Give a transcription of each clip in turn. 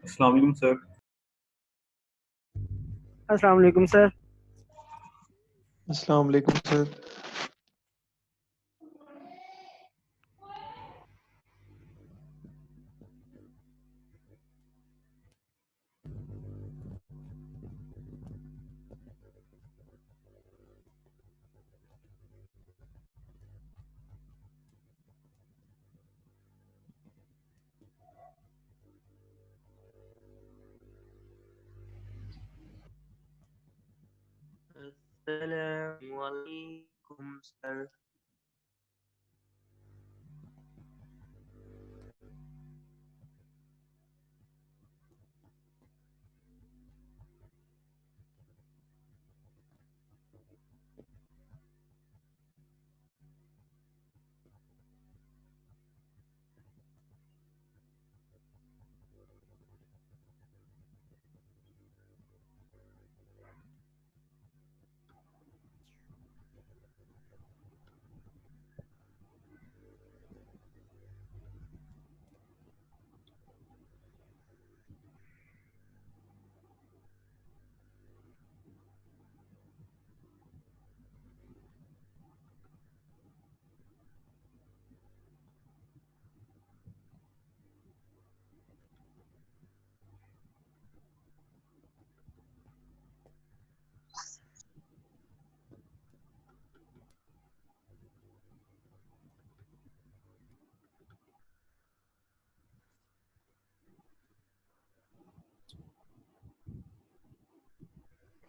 अस्सलाम वालेकुम सर। अस्सलाम वालेकुम सर। अस्सलाम वालेकुम सर। अस्सलामुअलैकुम सर।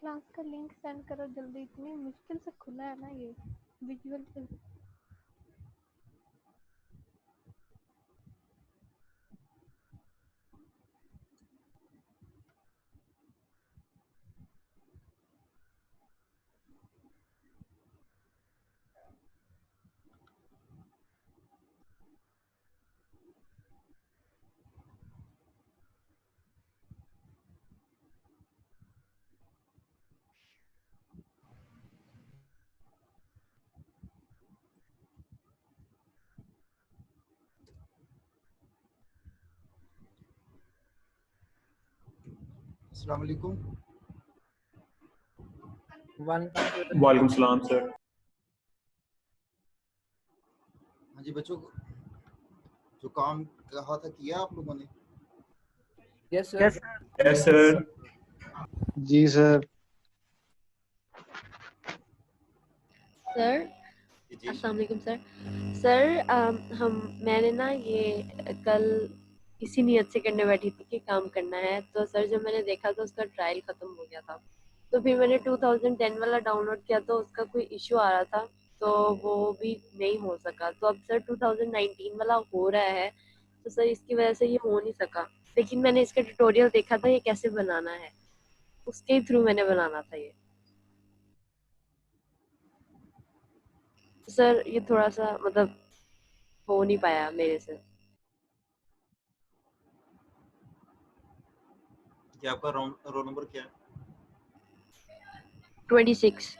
क्लास का लिंक सेंड करो जल्दी, इतनी मुश्किल से खुला है ना ये विजुअल। अस्सलाम वालेकुम। वालेकुम सलाम सर। हाँ जी बच्चों, जो काम कहा था किया आप लोगों ने? Yes yes sir. जी सर। सर जी अस्सलाम वालेकुम सर। मैंने ना ये कल इसी नियत से करने बैठी थी कि काम करना है, तो सर जब मैंने देखा तो उसका ट्रायल खत्म हो गया था, तो फिर मैंने 2010 वाला डाउनलोड किया तो उसका कोई इशू आ रहा था, तो वो भी नहीं हो सका। तो अब सर 2019 वाला हो रहा है, तो सर इसकी वजह से ये हो नहीं सका। लेकिन मैंने इसका ट्यूटोरियल देखा था ये कैसे बनाना है, उसके थ्रू मैंने बनाना था ये। सर ये थोड़ा सा मतलब हो नहीं पाया मेरे से। क्या आपका रोल नंबर क्या है? 26।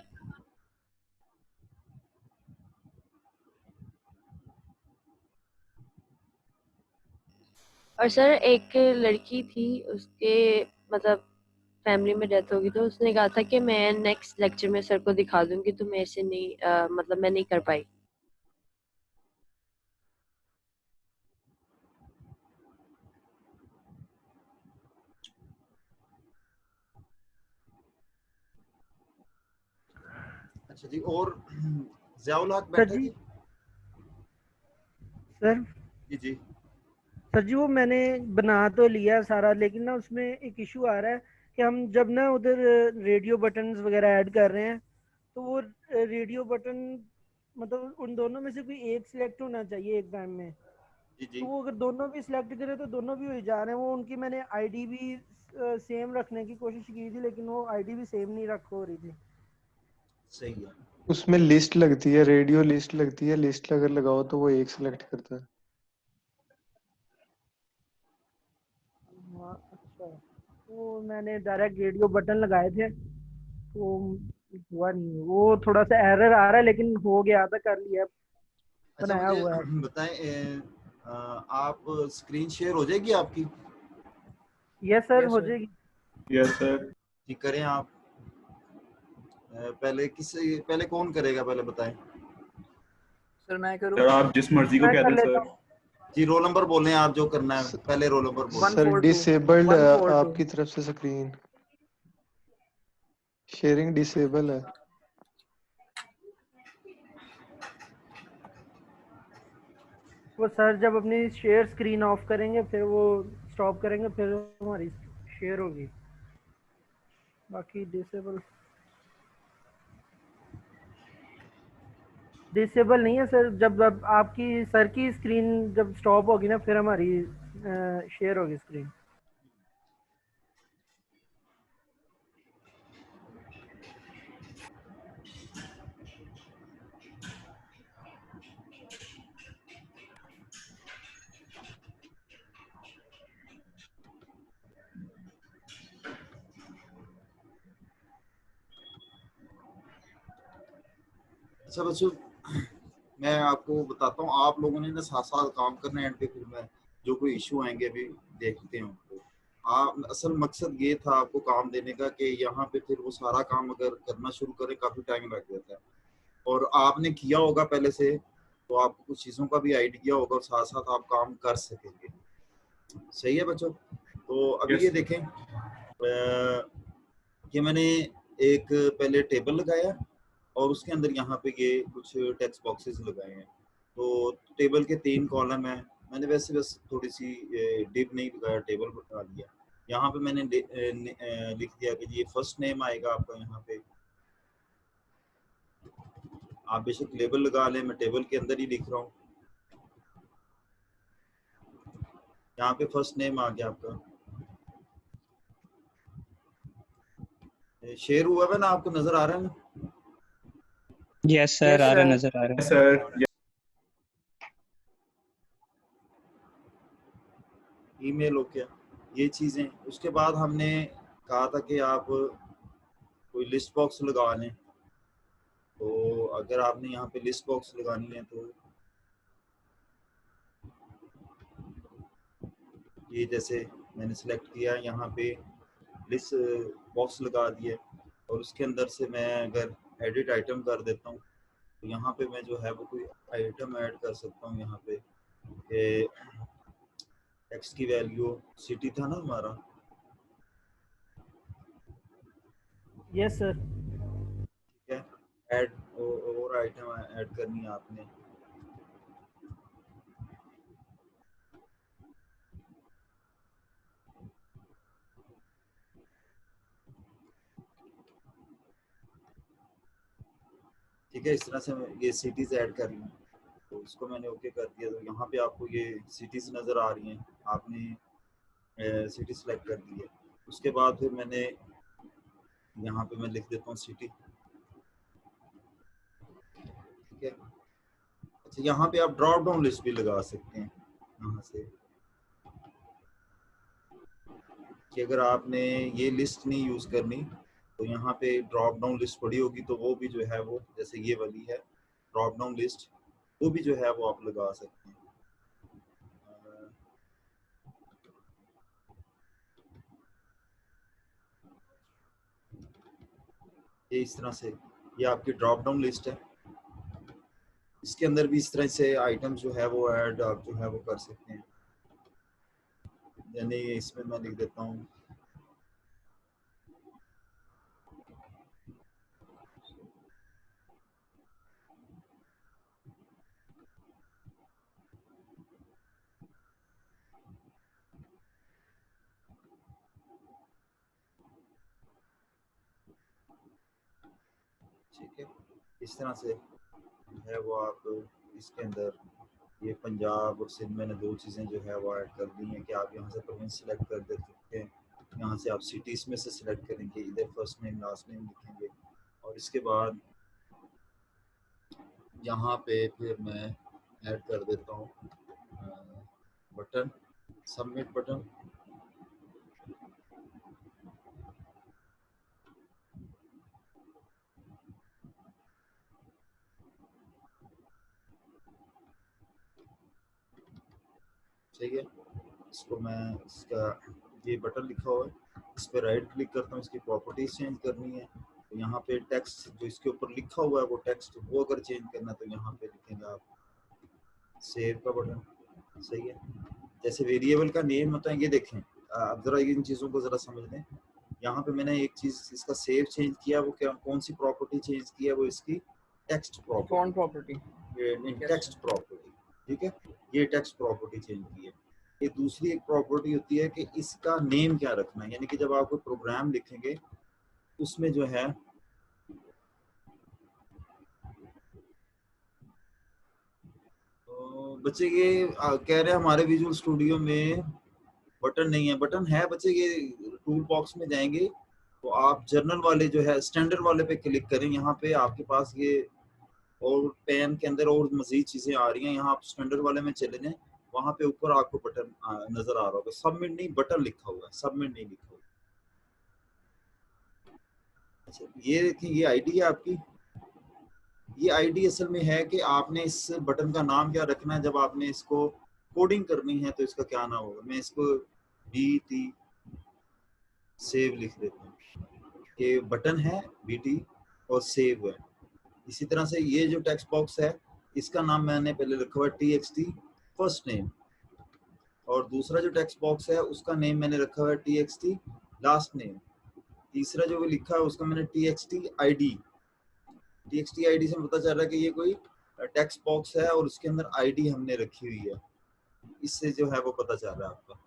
और सर एक लड़की थी, उसके मतलब फैमिली में डेथ होगी, तो उसने कहा था कि मैं नेक्स्ट लेक्चर में सर को दिखा दूंगी, तो मेरे से नहीं मतलब मैं नहीं कर पाई। अच्छा जी, और ज़ियाउल हक सर बैठे जी। थे? सर जी जी। सर जी वो मैंने बना तो लिया सारा, लेकिन ना उसमें एक इशू आ रहा है कि हम जब ना उधर रेडियो बटन्स वगैरह ऐड कर रहे हैं, तो वो रेडियो बटन मतलब उन दोनों में से कोई एक सिलेक्ट होना चाहिए एक टाइम में। जी जी। तो वो अगर दोनों भी सिलेक्ट करें तो दोनों भी हो जा रहे हैं। वो उनकी मैंने आईडी भी सेम रखने की कोशिश की थी, लेकिन वो आईडी भी सेम नहीं रख हो रही थी। सही है। उसमें लिस्ट लगती है, रेडियो लिस्ट लगती है, लिस्ट अगर लगाओ तो वो एक सिलेक्ट करता है। हाँ, अच्छा। वो मैंने डायरेक्ट रेडियो बटन लगाए थे तो हुआ नहीं। वो थोड़ा सा एरर आ रहा है, लेकिन हो गया था, कर लिया, अच्छा बनाया मुझे हुआ है। बताएं, आप स्क्रीन शेयर हो जाएगी आपकी? यस सर Yes, हो sir. जाएगी। Yes sir. जी करें आप। पहले कौन करेगा, पहले बताएं। सर मैं करूँ? सर आप जिस मर्जी को मैं कह कर दें लेता सर। हूँ। जी रोल नंबर बोलें आप जो करना है, स- पहले रोल नंबर बोलें। 142 सर डिसेबल्ड 142 आपकी तरफ से स्क्रीन शेयरिंग डिसेबल है। वो सर जब अपनी शेयर स्क्रीन ऑफ करेंगे फिर वो स्टॉप करेंगे फिर हमारी शेयर होगी। बाकी डिसेबल नहीं है सर। जब आपकी सर की स्क्रीन जब स्टॉप होगी ना फिर हमारी शेयर होगी स्क्रीन। अच्छा बच्चों, मैं आपको बताता हूँ, आप लोगों ने ना साथ साथ काम करना है एंड पे, फिर मैं जो कोई इशू आएंगे अभी देखते हैं उनको। आप असल मकसद ये था आपको काम देने का कि यहाँ पे फिर वो सारा काम अगर करना शुरू करें काफी टाइम लग जाता है, और आपने किया होगा पहले से तो आपको कुछ चीजों का भी आइडिया होगा और साथ साथ आप काम कर सकेंगे। सही है बच्चों? तो अभी Yes, ये sir. देखें, ये मैंने एक पहले टेबल लगाया और उसके अंदर यहाँ पे ये कुछ टेक्स्ट बॉक्सेस लगाए हैं। तो टेबल के 3 कॉलम है। मैंने वैसे बस थोड़ी सी डिप नहीं लगाया, टेबल बना दिया। यहाँ पे मैंने लिख दिया कि ये फर्स्ट नेम आएगा आपका। यहाँ पे आप बेशक लेबल लगा लें, मैं टेबल के अंदर ही लिख रहा हूँ। यहाँ पे फर्स्ट नेम आ गया आपका। शेयर हुआ है ना, आपको नजर आ रहा है ना? यस सर, आ रहा नजर आ रहा Yes, sir. ईमेल हो गया, ये चीजें। उसके बाद हमने कहा था कि आप कोई लिस्ट बॉक्स लगा लें। तो अगर आपने यहाँ पे लिस्ट बॉक्स लगानी है तो ये जैसे मैंने सेलेक्ट किया, यहाँ पे लिस्ट बॉक्स लगा दिया और उसके अंदर से मैं अगर एडिट आइटम कर देता हूँ तो यहाँ पे मैं जो है वो कोई आइटम ऐड कर सकता हूँ। यहाँ पे एक्स की वैल्यू सिटी था ना हमारा। Yes sir. ठीक है, ऐड और आइटम ऐड करनी है आपने। ठीक है, इस तरह से ये सिटीज ऐड कर ली। तो इसको मैंने ओके कर दिया। तो यहाँ पे आपको ये सिटीज नज़र आ रही हैं, आपने सिटी सेलेक्ट कर दी है। उसके बाद फिर मैंने यहाँ पे मैं लिख देता हूँ सिटी। ठीक है, अच्छा यहाँ पे आप ड्रॉप डाउन लिस्ट भी लगा सकते हैं यहाँ से, कि अगर आपने ये लिस्ट नहीं यूज़ करनी तो यहाँ पे ड्रॉप डाउन लिस्ट पड़ी होगी तो वो भी जो है वो, जैसे ये वाली है ड्रॉप डाउन लिस्ट, वो भी जो है वो आप लगा सकते हैं। ये इस तरह से ये आपकी ड्रॉप डाउन लिस्ट है। इसके अंदर भी इस तरह से आइटम जो है वो ऐड आप जो है वो कर सकते हैं। यानी इसमें मैं लिख देता हूँ ठीक है, इस तरह से है वो आप इसके अंदर ये पंजाब और सिंध मैंने 2 चीज़ें जो है वो ऐड कर दी हैं कि आप यहाँ से प्रोविंस सेलेक्ट कर दे सकते हैं। यहाँ से आप सिटीज़ में से सिलेक्ट करेंगे, इधर फर्स्ट नेम लास्ट नेम लिखेंगे और इसके बाद यहाँ पे फिर मैं ऐड कर देता हूँ बटन, सबमिट बटन। ठीक है, इसको मैं इसका ये बटन लिखा हुआ है, इस पर राइट क्लिक करता हूँ, इसकी प्रॉपर्टीज चेंज करनी है तो यहाँ पे टेक्स्ट जो इसके ऊपर लिखा हुआ है वो टेक्स्ट वो अगर चेंज करना है तो यहाँ पे लिखेंगे आप सेव का बटन। सही है। जैसे वेरिएबल का नेम होता है, ये देखें अब जरा इन चीज़ों को जरा समझ लें। यहाँ पे मैंने एक चीज़ इसका सेव चेंज किया, वो क्या कौन सी प्रॉपर्टी चेंज किया, वो इसकी text font property, text property. ठीक है, ये टेक्स्ट प्रॉपर्टी चेंज की है। ये दूसरी एक प्रॉपर्टी होती है कि इसका नेम क्या रखना है, यानी कि जब आप कोई प्रोग्राम लिखेंगे उसमें जो है तो बच्चे ये कह रहे हैं हमारे विजुअल स्टूडियो में बटन नहीं है। बटन है बच्चे, ये टूल बॉक्स में जाएंगे तो आप जर्नल वाले जो है स्टैंडर्ड वाले पे क्लिक करें, यहाँ पे आपके पास ये और पेन के अंदर और मजीद चीजें आ रही हैं। यहाँ आप स्टैंडर्ड वाले में चले जाएं, वहां पे ऊपर आपको बटन नजर आ रहा होगा, सबमिट नहीं बटन लिखा हुआ है, सबमिट नहीं लिखा हुआ। अच्छा ये देखिए, ये आईडी है आपकी। ये आईडी असल में है कि आपने इस बटन का नाम क्या रखना है। जब आपने इसको कोडिंग करनी है तो इसका क्या नाम होगा। मैं इसको BT सेव लिख देता हूँ। ये बटन है BT और सेव है। इसी तरह से ये जो टेक्स्ट बॉक्स है इसका नाम मैंने पहले रखा हुआ है TXT फर्स्ट नेम, और दूसरा जो टेक्स्ट बॉक्स है उसका नेम मैंने रखा हुआ है TXT लास्ट नेम। तीसरा जो लिखा है उसका मैंने TXT ID। TXT ID से पता चल रहा है कि ये कोई टेक्स्ट बॉक्स है और उसके अंदर ID हमने रखी हुई है, इससे जो है वो पता चल रहा है आपका।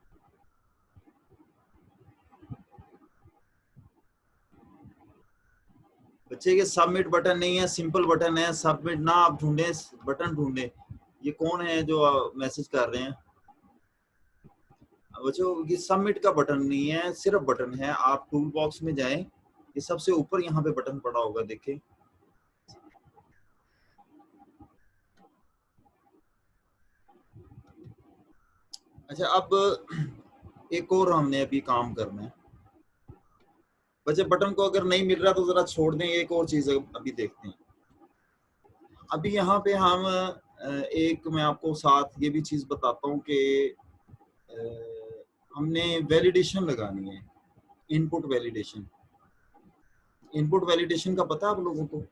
बच्चे के सबमिट बटन नहीं है, सिंपल बटन है। सबमिट ना आप ढूंढे, बटन ढूंढे। ये कौन है जो मैसेज कर रहे हैं बच्चों, ये सबमिट का बटन नहीं है, सिर्फ बटन है। आप टूल बॉक्स में जाएं, ये सबसे ऊपर यहाँ पे बटन पड़ा होगा, देखें। अच्छा अब एक और हमने अभी काम करना है बच्चे। बटन को अगर नहीं मिल रहा तो जरा छोड़ दें, एक और चीज अभी देखते हैं। अभी यहाँ पे हम एक मैं आपको साथ ये भी चीज बताता हूँ कि हमने वैलिडेशन लगानी है, इनपुट वैलिडेशन। इनपुट वैलिडेशन का पता है आप लोगों को?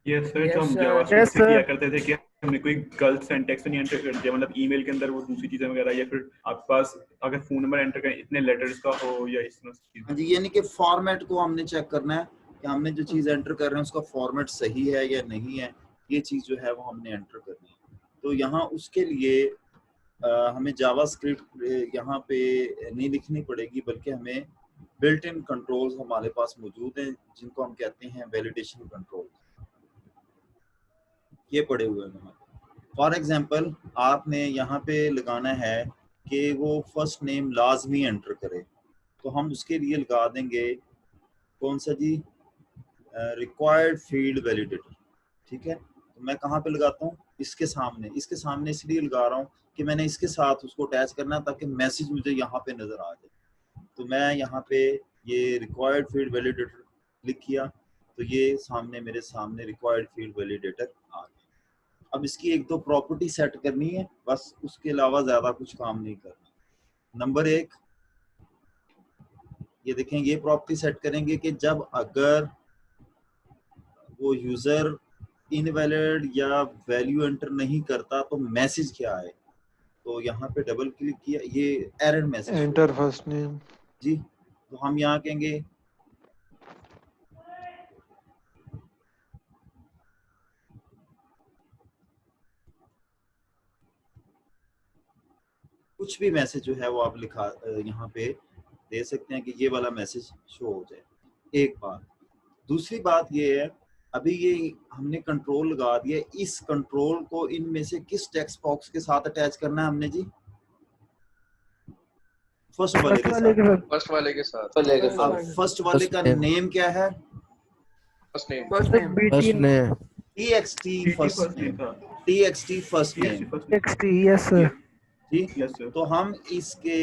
यस सर, जो हम Yes, जावास्क्रिप्ट से sir. किया करते थे कि हमने कोई गलत सिंटैक्स नहीं एंटर कर दिया, मतलब ईमेल के अंदर वो दूसरी चीजें वगैरह, या फिर आपके पास अगर फोन नंबर एंटर करें इतने लेटर्स का हो या इस तरह की हाँ जी, यानी कि फॉर्मेट को हमने चेक करना है कि हमने जो चीज एंटर कर रहे हैं उसका फॉर्मेट सही है या नहीं है। ये चीज जो है वो हमने एंटर करनी है। तो यहाँ उसके लिए हमें जावास्क्रिप्ट यहाँ पे नहीं लिखनी पड़ेगी, बल्कि हमें बिल्ट इन कंट्रोल्स हमारे पास मौजूद हैं जिनको हम कहते हैं वैलिडेशन कंट्रोल। ये पड़े हुए हैं। फॉर एग्जांपल आपने यहाँ पे लगाना है कि वो फर्स्ट नेम लाजमी एंटर करे, तो हम उसके लिए लगा देंगे कौन सा जी, रिक्वायर्ड फील्ड वैलिडेटर। ठीक है, तो मैं कहाँ पे लगाता हूँ, इसके सामने। इसके सामने इसलिए लगा रहा हूँ कि मैंने इसके साथ उसको अटैच करना है ताकि मैसेज मुझे यहाँ पे नजर आ जाए। तो मैं यहाँ पे ये रिक्वायर्ड फील्ड वैलिडेटर क्लिक किया तो ये सामने मेरे सामने रिक्वायर्ड फील्ड वैलिडेटर आ गया। अब इसकी एक दो प्रॉपर्टी सेट करनी है बस, उसके अलावा ज्यादा कुछ काम नहीं करना। नंबर 1 ये देखें, ये प्रॉपर्टी सेट करेंगे कि जब अगर वो यूजर इनवैलिड या वैल्यू एंटर नहीं करता तो मैसेज क्या आए। तो यहाँ पे डबल क्लिक किया, ये error message enter first name जी। तो हम यहाँ कहेंगे कुछ भी मैसेज जो है वो आप लिखा यहाँ पे दे सकते हैं कि ये वाला मैसेज शो हो जाए। एक बात। दूसरी बात ये है, अभी ये हमने कंट्रोल लगा दिया, इस कंट्रोल को इनमें से किस टेक्स्ट बॉक्स के साथ अटैच करना है हमने जी? फर्स्ट वाले के साथ। फर्स्ट वाले के साथ। अब फर्स्ट वाले का नेम क्या है? First name. First name TXT first name. TXT first name. TXT, yes sir. ठीक, तो हम इसके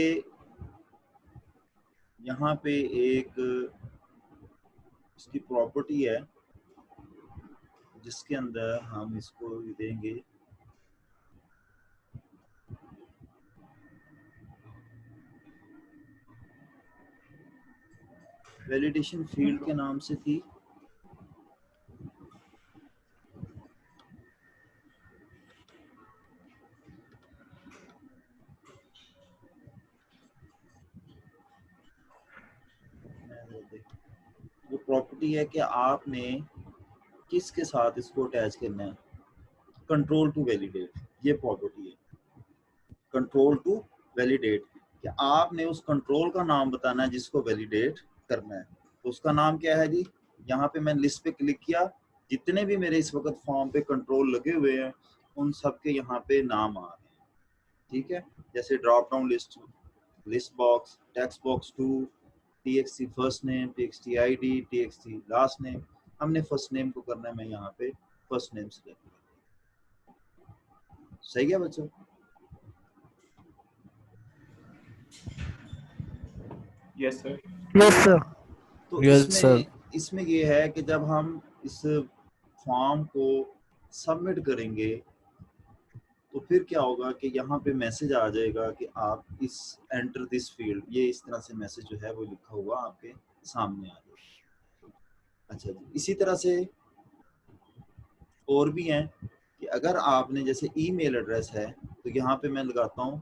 यहाँ पे एक इसकी प्रॉपर्टी है जिसके अंदर हम इसको देंगे वैलिडेशन फील्ड के नाम से थी। वो प्रॉपर्टी है कि आपने किसके साथ इसको अटैच करना है, कंट्रोल टू वैलिडेट, ये प्रॉपर्टी है कंट्रोल टू वैलिडेट, कि आपने उस कंट्रोल का नाम बताना है जिसको वैलिडेट करना है। तो उसका नाम क्या है जी, यहाँ पे मैं लिस्ट पे क्लिक किया, जितने भी मेरे इस वक्त फॉर्म पे कंट्रोल लगे हुए हैं उन सब के यहाँ पे नाम आ रहे हैं, ठीक है। जैसे drop down list, list box, text box 2, txt first name, txt id, txt last name. हमने फर्स्ट नेम को करना है, मैं यहाँ पे फर्स्ट नेम सेलेक्ट करता हूं। सही है बच्चों? Yes sir. Yes sir. तो Yes, sir. इसमें ये है कि जब हम इस फॉर्म को सबमिट करेंगे तो फिर क्या होगा कि यहाँ पे मैसेज आ जाएगा कि आप इस एंटर दिस फील्ड, ये इस तरह से मैसेज जो है वो लिखा हुआ आपके सामने आ जाएगा। अच्छा जी, इसी तरह से और भी हैं कि अगर आपने जैसे ईमेल एड्रेस है तो यहाँ पे मैं लगाता हूँ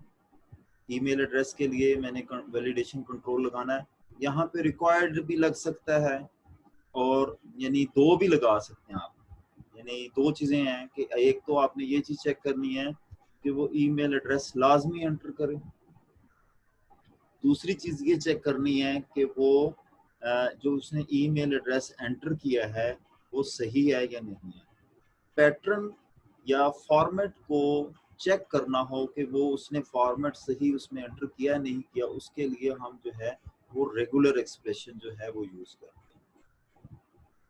ईमेल एड्रेस के लिए मैंने वैलिडेशन कंट्रोल लगाना है। यहाँ पे रिक्वायर्ड भी लग सकता है और यानी दो भी लगा सकते हैं आप, यानी दो चीजें हैं कि एक तो आपने ये चीज चेक करनी है कि वो ईमेल एड्रेस लाजमी एंटर करे, दूसरी चीज ये चेक करनी है कि वो जो उसने ईमेल एड्रेस एंटर किया है वो सही है या नहीं है। पैटर्न या फॉर्मेट को चेक करना हो कि वो उसने फॉर्मेट सही उसमें एंटर किया नहीं किया, उसके लिए हम जो है वो रेगुलर एक्सप्रेशन जो है वो यूज करते हैं।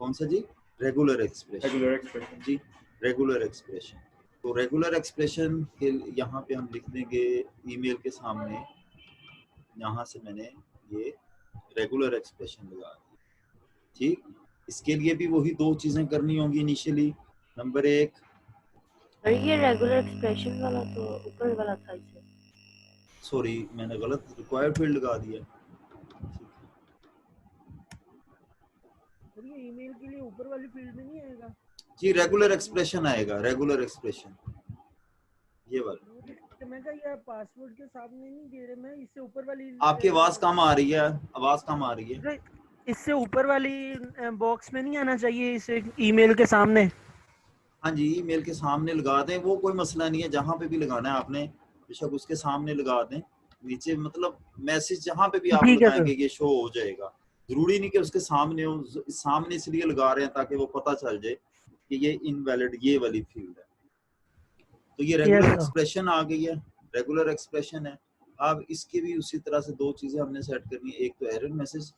कौन सा जी? रेगुलर एक्सप्रेशन जी, रेगुलर एक्सप्रेशन। तो रेगुलर एक्सप्रेशन के यहाँ पे हम लिख देंगे ईमेल के सामने, यहाँ से मैंने ये रेगुलर एक्सप्रेशन लगा दिया, ठीक। इसके लिए भी वही दो चीजें करनी होंगी इनिशियली। नंबर एक, और ये रेगुलर एक्सप्रेशन वाला तो ऊपर वाला था इसे, सॉरी मैंने गलत रिक्वायर्ड फील्ड लगा दिया। सर ये ईमेल के लिए ऊपर वाली फील्ड में नहीं आएगा जी, रेगुलर एक्सप्रेशन आएगा, रेगुलर एक्सप्रेशन ये वाला। तो मैं कहा यार पासवर्ड के सामने नहीं दे रहे, मैं इससे ऊपर वाली आपकी आवाज कम आ रही है, आवाज कम आ रही है। इससे ऊपर वाली बॉक्स में नहीं आना चाहिए, इसे ईमेल के सामने। हाँ जी, ईमेल के सामने लगा दें, वो कोई मसला नहीं है, जहाँ पे भी लगाना है आपने बेशक उसके सामने लगा दें, नीचे मतलब मैसेज जहाँ पे भी आप लगाएंगे ये शो हो जाएगा। जरूरी नहीं कि उसके सामने हो, सामने इसलिए लगा रहे हैं ताकि वो पता चल जाए कि ये इनवैलिड ये वाली फील्ड है। तो ये रेगुलर एक्सप्रेशन आ गई है, रेगुलर एक्सप्रेशन है। अब इसके भी उसी तरह से दो चीजें हमने सेट करनी है, एक तो एरर मैसेज,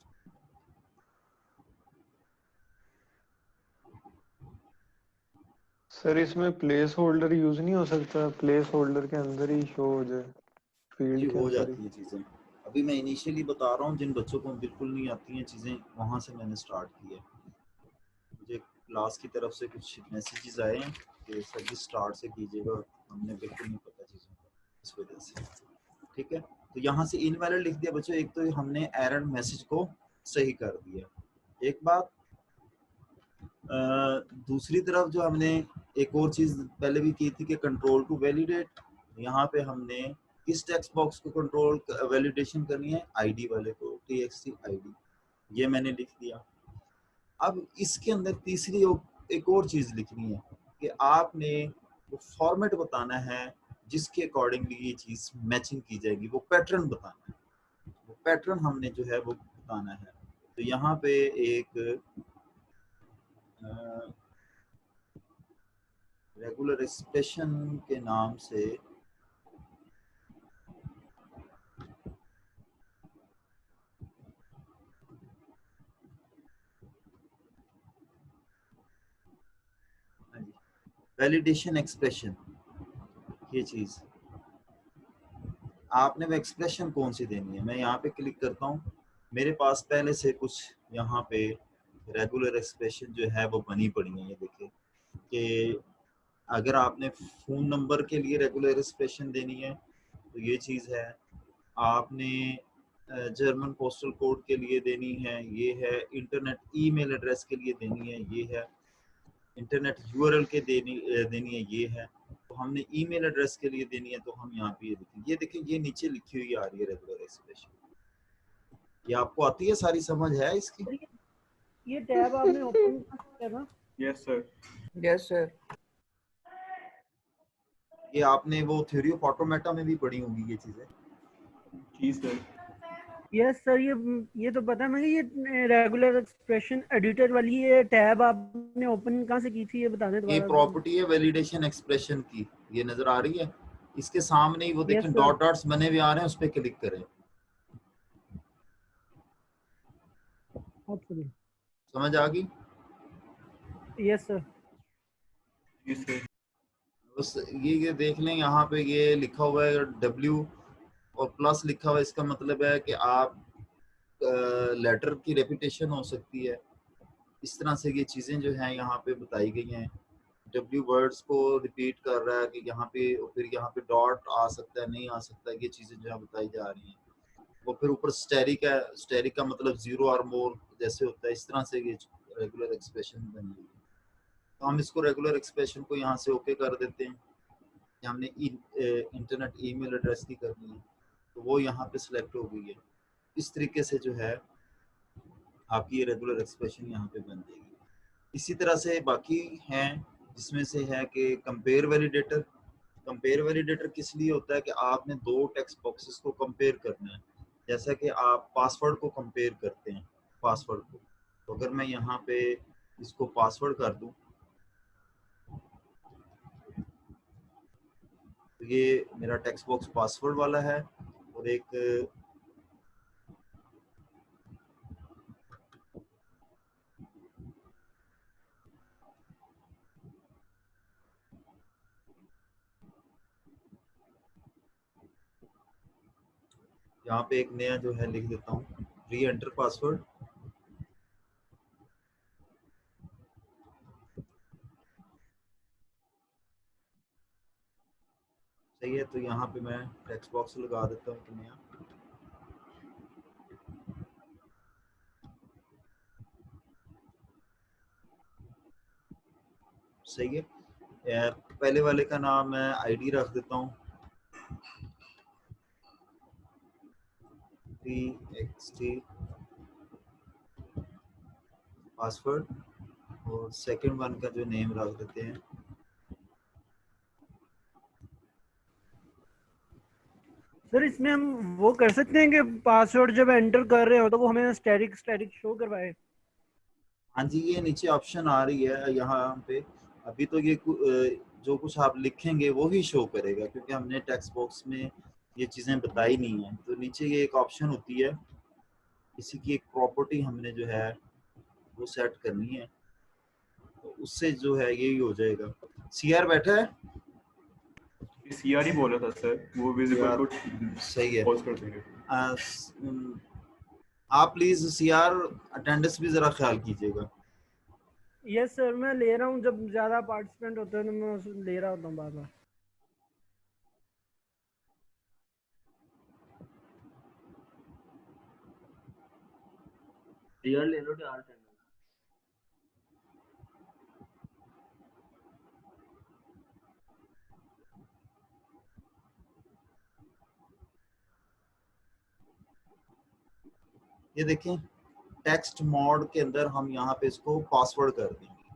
सर इसमें प्लेस होल्डर यूज नहीं हो सकता, प्लेस होल्डर के अंदर ही शो हो जाए फील्ड के हो अंदर जाती है चीजें। अभी मैं इनिशियली बता रहा हूँ, जिन बच्चों को बिल्कुल नहीं आती हैं चीजें, वहां से मैंने स्टार्ट किया। मुझे क्लास की तरफ से कुछ मैसेजेस आए हैं कि सर जी स्टार्ट से कीजिएगा, हमने बिल्कुल नहीं पता चीजों का, इस वजह से, ठीक है। तो यहाँ से इनवैलिड लिख दिया बच्चों, एक तो हमने एरर मैसेज को सही कर दिया, एक बात। दूसरी तरफ जो हमने एक और चीज पहले भी की थी कि कंट्रोल टू वैलिडेट, यहाँ पे हमने किस टेक्स्ट बॉक्स को कंट्रोल वैलिडेशन करनी है, आईडी वाले को, txt आईडी, ये मैंने लिख दिया। अब इसके अंदर तीसरी एक और चीज लिखनी है कि आपने वो फॉर्मेट बताना है जिसके अकॉर्डिंगली ये चीज मैचिंग की जाएगी, वो पैटर्न बताना है, वो पैटर्न हमने जो है वो बताना है। तो यहाँ पे एक रेगुलर एक्सप्रेशन के नाम से वैलिडेशन एक्सप्रेशन, ये चीज आपने वो एक्सप्रेशन कौन सी देनी है। मैं यहाँ पे क्लिक करता हूँ, मेरे पास पहले से कुछ यहाँ पे रेगुलर एक्सप्रेशन जो है वो बनी पड़ी है। ये देखिए कि अगर आपने फोन नंबर के लिए रेगुलर एक्सप्रेशन देनी है तो ये चीज है, आपने जर्मन पोस्टल कोड के लिए देनी है, ये है इंटरनेट ईमेल एड्रेस के लिए देनी है, ये है इंटरनेट यूआरएल के देनी है, ये है। तो हमने ईमेल एड्रेस के लिए देनी है, तो हम यहाँ पे ये देखें, ये नीचे लिखी हुई आ रही है रेगुलर एक्सप्रेशन। ये आपको आती है, सारी समझ है इसकी? ये टैब आपने ओपन करना। Yes sir. Yes sir. ये आपने वो थ्योरी ऑफ ऑटोमेटा में भी पढ़ी होंगी ये चीजें। जी सर। यस सर, ये तो पता है मुझे। ये रेगुलर एक्सप्रेशन एडिटर वाली ये टैब आपने ओपन कहाँ से की थी, ये बता दें ये दोबारा। प्रॉपर्टी है वैलिडेशन एक्सप्रेशन की, ये नजर आ रही है इसके सामने ही, वो देखें Yes, डॉट डॉट्स बने हुए आ रहे हैं, उस पर क्लिक करें। समझ आ गई? Yes sir. Yes sir. बस ये देख लें, यहाँ पे ये लिखा हुआ है W और प्लस लिखा हुआ है, इसका मतलब है कि आप लेटर की रेपिटेशन हो सकती है। इस तरह से ये चीज़ें जो हैं यहाँ पे बताई गई हैं। W वर्ड्स को रिपीट कर रहा है कि यहाँ पे, फिर यहाँ पे डॉट आ सकता है, नहीं आ सकता, ये चीज़ें जो है बताई जा रही हैं। वो फिर ऊपर स्टेरिक है, स्टेरिक का मतलब 0 और मोर जैसे होता है, इस तरह से ये रेगुलर एक्सप्रेशन बन गई। तो हम इसको रेगुलर एक्सप्रेशन को यहाँ से ओके कर देते हैं। हमने इंटरनेट ईमेल एड्रेस की करनी है, तो वो यहाँ पे सिलेक्ट हो गई है। इस तरीके से जो है आपकी ये रेगुलर एक्सप्रेशन यहाँ पे बन जाएगी। इसी तरह से बाकी हैं, जिसमें से है कि कंपेयर वैलिडेटर। कंपेयर वैलिडेटर किस लिए होता है कि आपने दो टेक्स्ट बॉक्सेस को कंपेयर करना है। जैसा कि आप पासवर्ड को कंपेयर करते हैं, पासवर्ड को, तो अगर मैं यहाँ पे इसको पासवर्ड कर दूं, तो ये मेरा टेक्स्ट बॉक्स पासवर्ड वाला है, और एक यहाँ पे एक नया जो है लिख देता हूँ, री एंटर पासवर्ड। सही है, तो यहाँ पे मैं टेक्स्ट बॉक्स लगा देता हूँ कि नया। सही है, पहले वाले का नाम मैं आईडी रख देता हूँ, txt पासवर्ड, और सेकंड वन का जो नेम रख देते हैं सर। इसमें हम वो कर सकते हैं कि पासवर्ड जब एंटर कर रहे हो तो वो हमें स्टैटिक शो करवाए। हाँ जी, ये नीचे ऑप्शन आ रही है यहाँ पे। अभी तो ये जो कुछ आप लिखेंगे वो ही शो करेगा, क्योंकि हमने टेक्स्ट बॉक्स में ये चीज़ें बताई नहीं है। तो नीचे ये एक ऑप्शन होती है, इसी की एक प्रॉपर्टी हमने जो है वो सेट करनी है, तो उससे जो है यही हो जाएगा। सीआर बैठा है, सीआर ही बोला था सर, वो विजिबल को सही है। पॉज कर देंगे। आप प्लीज सीआर अटेंडेंस भी जरा ख्याल कीजिएगा। यस सर, मैं ले रहा हूँ। जब ज्यादा पार्टिसिपेंट होते हैं तो मैं ले रहा होता हूँ बार बार। सीआर ले लो यार। ये देखें, टेक्स्ट मोड के अंदर हम यहाँ पे इसको पासवर्ड कर देंगे।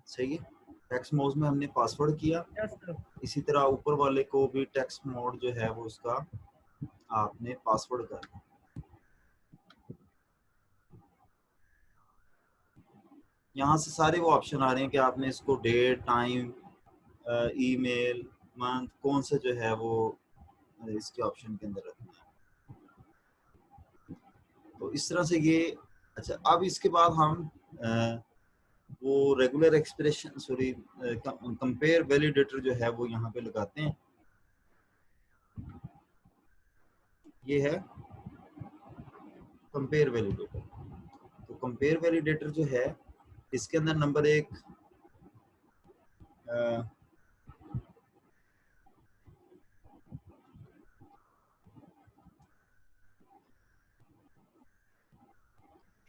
सही है, टेक्स्ट मोड में हमने पासवर्ड किया। इसी तरह ऊपर वाले को भी टेक्स्ट मोड जो है वो उसका आपने पासवर्ड कर दिया। यहाँ से सारे वो ऑप्शन आ रहे हैं कि आपने इसको डेट, टाइम, ईमेल, मंथ, कौन सा जो है वो इसके ऑप्शन के अंदर रखना है। तो इस तरह से ये अच्छा। अब इसके बाद हम वो रेगुलर एक्सप्रेशन कंपेयर वैलिडेटर जो है वो यहाँ पे लगाते हैं। ये है कंपेयर वैलिडेटर। तो कंपेयर वैलिडेटर जो है इसके अंदर नंबर एक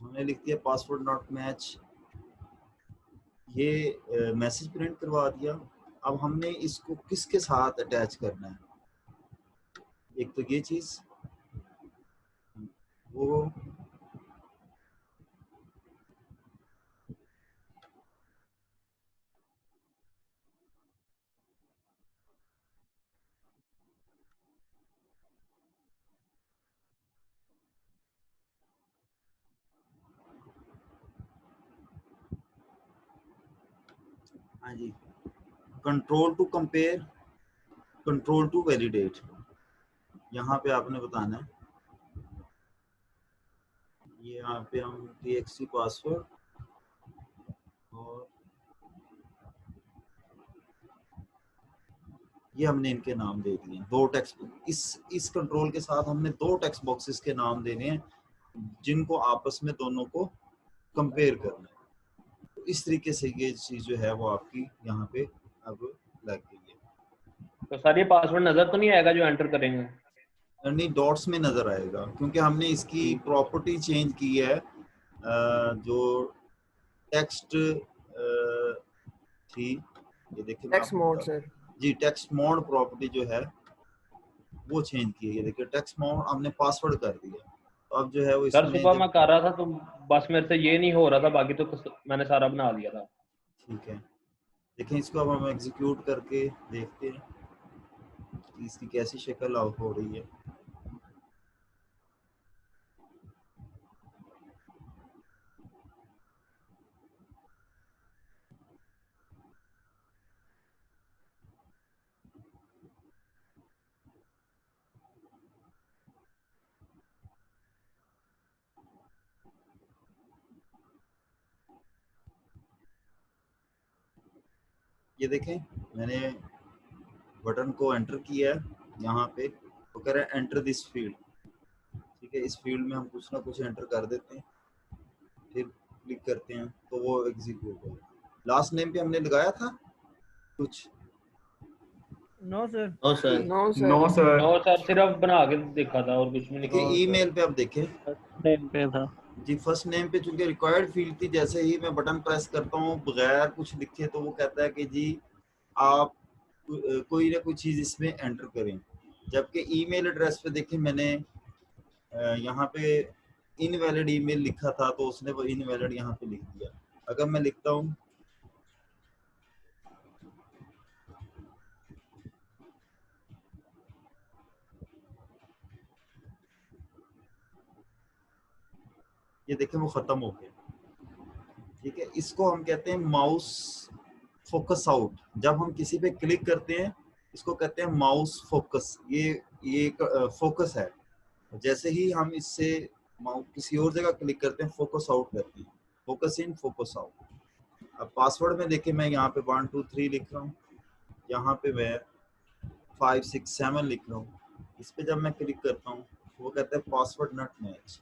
हमने लिख दिया पासवर्ड नॉट मैच, ये मैसेज प्रिंट करवा दिया। अब हमने इसको किसके साथ अटैच करना है, एक तो ये चीज वो हाँ जी, control to compare, control to validate, यहाँ पे आपने बताना है, ये यहाँ पे हम txt पासवर्ड और ये हमने इनके नाम दे दिए, दो टेक्स्ट, इस कंट्रोल के साथ हमने दो टेक्स्ट बॉक्सेस के नाम देने हैं जिनको आपस में दोनों को कंपेयर करना है। तो इस तरीके से ये चीज जो है वो आपकी यहाँ पे अब लग गई है। तो सर ये पासवर्ड नजर तो नहीं आएगा जो एंटर करेंगे? नहीं, डॉट्स में नजर आएगा क्योंकि हमने इसकी प्रॉपर्टी चेंज की है, जो टेक्स्ट थी, ये देखिए टेक्स्ट मोड सर जी, टेक्स्ट मोड प्रॉपर्टी जो है वो चेंज की है। ये देखिए टेक्स्ट मोड हमने पासवर्ड कर दिया, तो अब जो है वो सर सुबह मैं कर रहा था तो बस मेरे से ये नहीं हो रहा था, बाकी तो मैंने सारा बना दिया था। ठीक है, देखें इसको अब हम एग्जीक्यूट करके देखते हैं कि इसकी कैसी शक्ल आउट हो रही है। ये देखें मैंने बटन को एंटर किया है, यहाँ पे वो कह रहा है एंटर दिस फील्ड। ठीक है, इस फील्ड में हम कुछ ना कुछ एंटर कर देते हैं, फिर क्लिक करते हैं तो वो एग्जीक्यूट हो। लास्ट नेम पे हमने लगाया था कुछ? No sir. No sir. No sir no sir, no sir, सिर्फ बना के देखा था और कुछ भी नहीं देखिए ईमेल पे अब देखें नेम पे था जी, फर्स्ट नेम पे चूंकि रिक्वायर्ड फील्ड थी, जैसे ही मैं बटन प्रेस करता हूँ बगैर कुछ लिखे तो वो कहता है कि जी आप कोई ना कोई चीज़ इसमें एंटर करें। जबकि ईमेल एड्रेस पे देखें मैंने यहाँ पे इनवैलिड ईमेल लिखा था तो उसने वो इनवैलिड यहाँ पे लिख दिया। अगर मैं लिखता हूँ ये देखें वो खत्म हो गया। ठीक है, इसको हम कहते हैं माउस फोकस आउट। जब हम किसी पे क्लिक करते हैं इसको कहते हैं माउस फोकस, ये फोकस है। जैसे ही हम इससे किसी और जगह क्लिक करते हैं फोकस आउट करते हैं, फोकस इन फोकस आउट। अब पासवर्ड में देखिए मैं यहाँ पे 1 2 3 लिख रहा हूँ, यहाँ पे मैं 5 6 7 लिख रहा हूँ। इस पे जब मैं क्लिक करता हूँ वो कहता है पासवर्ड नॉट मैच।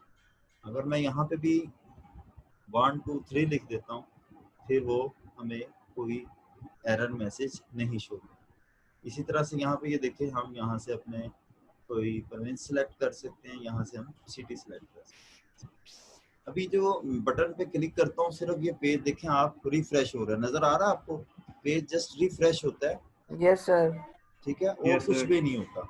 अगर मैं यहाँ पे भी 1 2 3 लिख देता हूँ फिर वो हमें कोई एरर मैसेज नहीं शो। इसी तरह से यहाँ पे ये देखिए हम यहाँ से अपने कोई प्रोविंस सिलेक्ट कर सकते हैं, यहाँ से हम सिटी सिलेक्ट कर सकते हैं। अभी जो बटन पे क्लिक करता हूँ सिर्फ ये पेज देखें आप रिफ्रेश हो रहा है, नजर आ रहा है आपको? पेज जस्ट रिफ्रेश होता है। Yes sir. ठीक है, और Yes, कुछ sir. भी नहीं होता,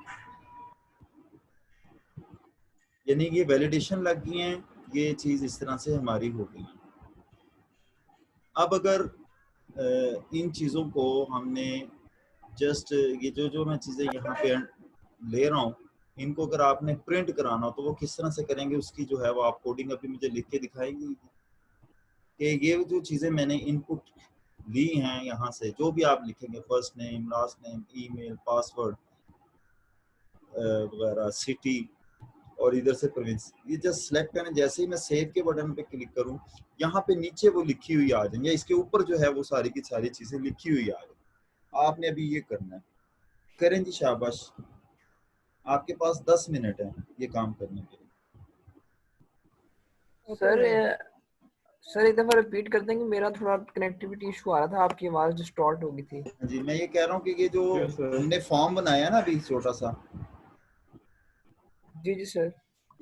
यानी ये वैलिडेशन लग गई है, ये चीज इस तरह से हमारी हो गई है। अब अगर इन चीज़ों को हमने जस्ट ये जो मैं चीज़ें यहाँ पे ले रहा हूँ इनको अगर आपने प्रिंट कराना हो तो वो किस तरह से करेंगे, उसकी जो है वो आप कोडिंग अभी मुझे लिख के दिखाएंगी कि ये जो चीज़ें मैंने इनपुट ली हैं यहाँ से, जो भी आप लिखेंगे first name last name email password वगैरह सिटी और इधर से प्रोविंस, ये जस्ट सेलेक्ट करना। जैसे ही मैं सेव के बटन पे क्लिक करूं यहाँ पे नीचे वो लिखी हुई आ जाएंगे, इसके ऊपर जो है वो सारी की सारी चीजें लिखी हुई आ जाएंगी। आपने अभी ये करना है, करें जी, शाबाश, आपके पास 10 मिनट है ये काम करने के लिए। सर एक दफा रिपीट कर देंगे, मेरा थोड़ा कनेक्टिविटी इशू आ रहा था, आपकी आवाज डिस्टॉर्ट हो गई थी। जी मैं ये कह रहा हूँ कि ये जो Yes, sir. हमने फॉर्म बनाया ना अभी छोटा सा, जी जी सर,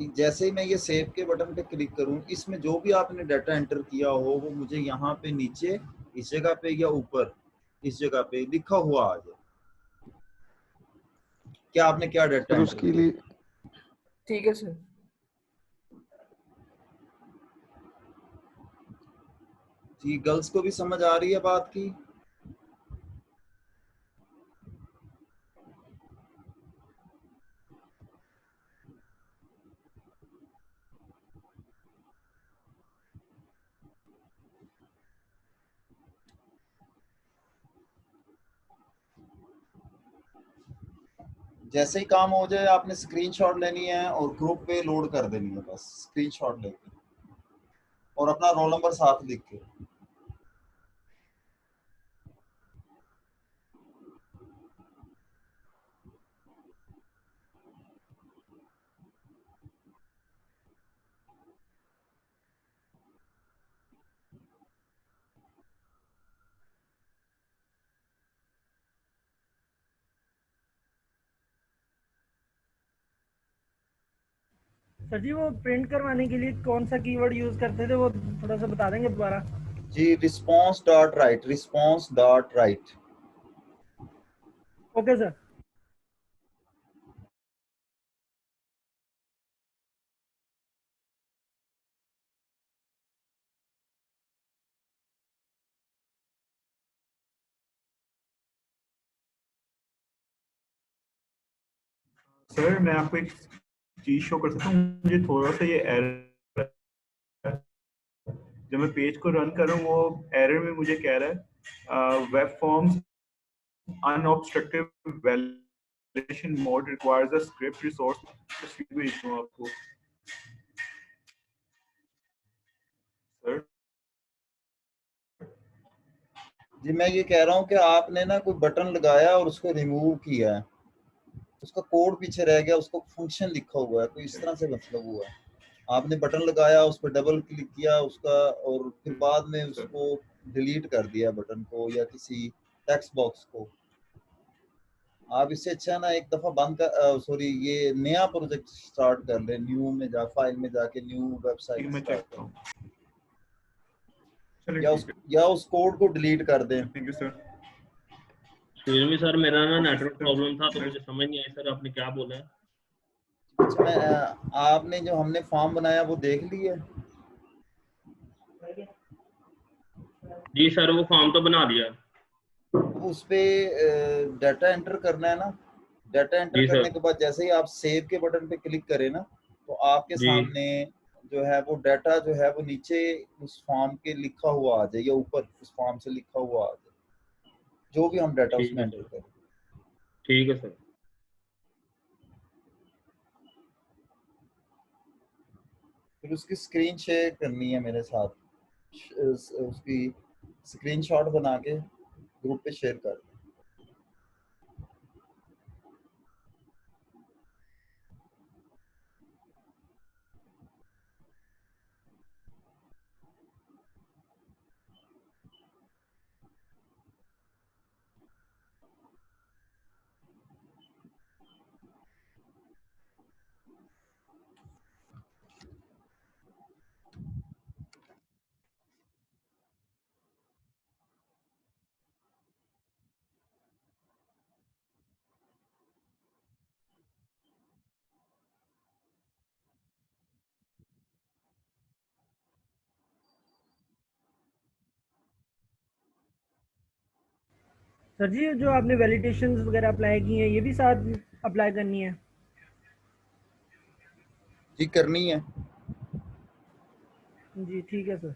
जैसे ही मैं ये सेव के बटन पे क्लिक करूं, इसमें जो भी आपने डाटा एंटर किया हो वो मुझे यहाँ पे नीचे इस जगह पे या ऊपर इस जगह पे लिखा हुआ आ जाए क्या आपने क्या डाटा फिर एंटर उसके किया। लिए ठीक है सर। जी, गर्ल्स को भी समझ आ रही है बात की? जैसे ही काम हो जाए आपने स्क्रीनशॉट लेनी है और ग्रुप पे लोड कर देनी है, बस स्क्रीनशॉट लेके और अपना रोल नंबर साथ लिख के। सर जी वो प्रिंट करवाने के लिए कौन सा कीवर्ड यूज करते थे, वो थोड़ा सा बता देंगे दोबारा? जी, response dot write, response dot write. Okay sir. Sir मैं आपको एक चीज शो कर सकता हूँ, मुझे थोड़ा सा ये एरर, जब मैं पेज को रन कर रहा हूँ वो एरर में मुझे कह रहा है web forms unobtrusive validation mode requires a script resource. आपको सर जी, मैं ये कह रहा हूँ कि आपने ना कोई बटन लगाया और उसको रिमूव किया है, उसका कोड पीछे रह गया, उसको फंक्शन लिखा हुआ है, तो इस तरह से मतलब हुआ है। आपने बटन लगाया, उस पर डबल क्लिक किया उसका और फिर बाद में उसको डिलीट कर दिया बटन को या किसी टेक्स्ट बॉक्स को। आप इससे अच्छा ना एक दफा बंद कर, सॉरी, ये नया प्रोजेक्ट स्टार्ट कर ले, न्यू में जा, फाइल में जाके न्यू वेबसाइट मैं चेक स्टार्ट करता हूँ। कर, चलिए या उस कोड को डिलीट कर दें। Thank you sir. फिर भी सर मेरा ना नेटवर्क प्रॉब्लम था तो मुझे समझ नहीं आई सर आपने क्या बोला है। अच्छा, मैं आपने जो हमने फॉर्म बनाया वो देख लिया? जी सर वो फॉर्म तो बना दिया। उस पे डाटा एंटर करना है ना, डाटा एंटर जी करने सर। के बाद जैसे ही आप सेव के बटन पे क्लिक करें ना, तो आपके जी सामने जो है वो डाटा जो है वो नीचे उस फॉर्म के लिखा हुआ आ जाए या ऊपर उस फॉर्म से लिखा हुआ आ जाए, जो भी हम डाटा ठीक उसमें है एंटर सर। करें। ठीक है सर। फिर उसकी स्क्रीन शेयर करनी है मेरे साथ, उसकी स्क्रीनशॉट बना के ग्रुप पे शेयर कर। सर जी जो आपने वैलिडेशंस वगैरह अप्लाई की हैं ये भी साथ अप्लाई करनी है? जी, करनी है। जी ठीक है सर।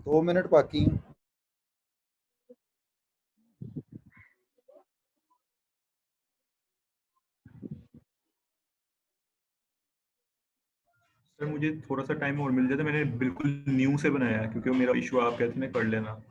2 मिनट बाकी हैं। सर मुझे थोड़ा सा टाइम और मिल जाता, मैंने बिल्कुल न्यू से बनाया है क्योंकि वो मेरा इशू आप कहते हैं कर लेना।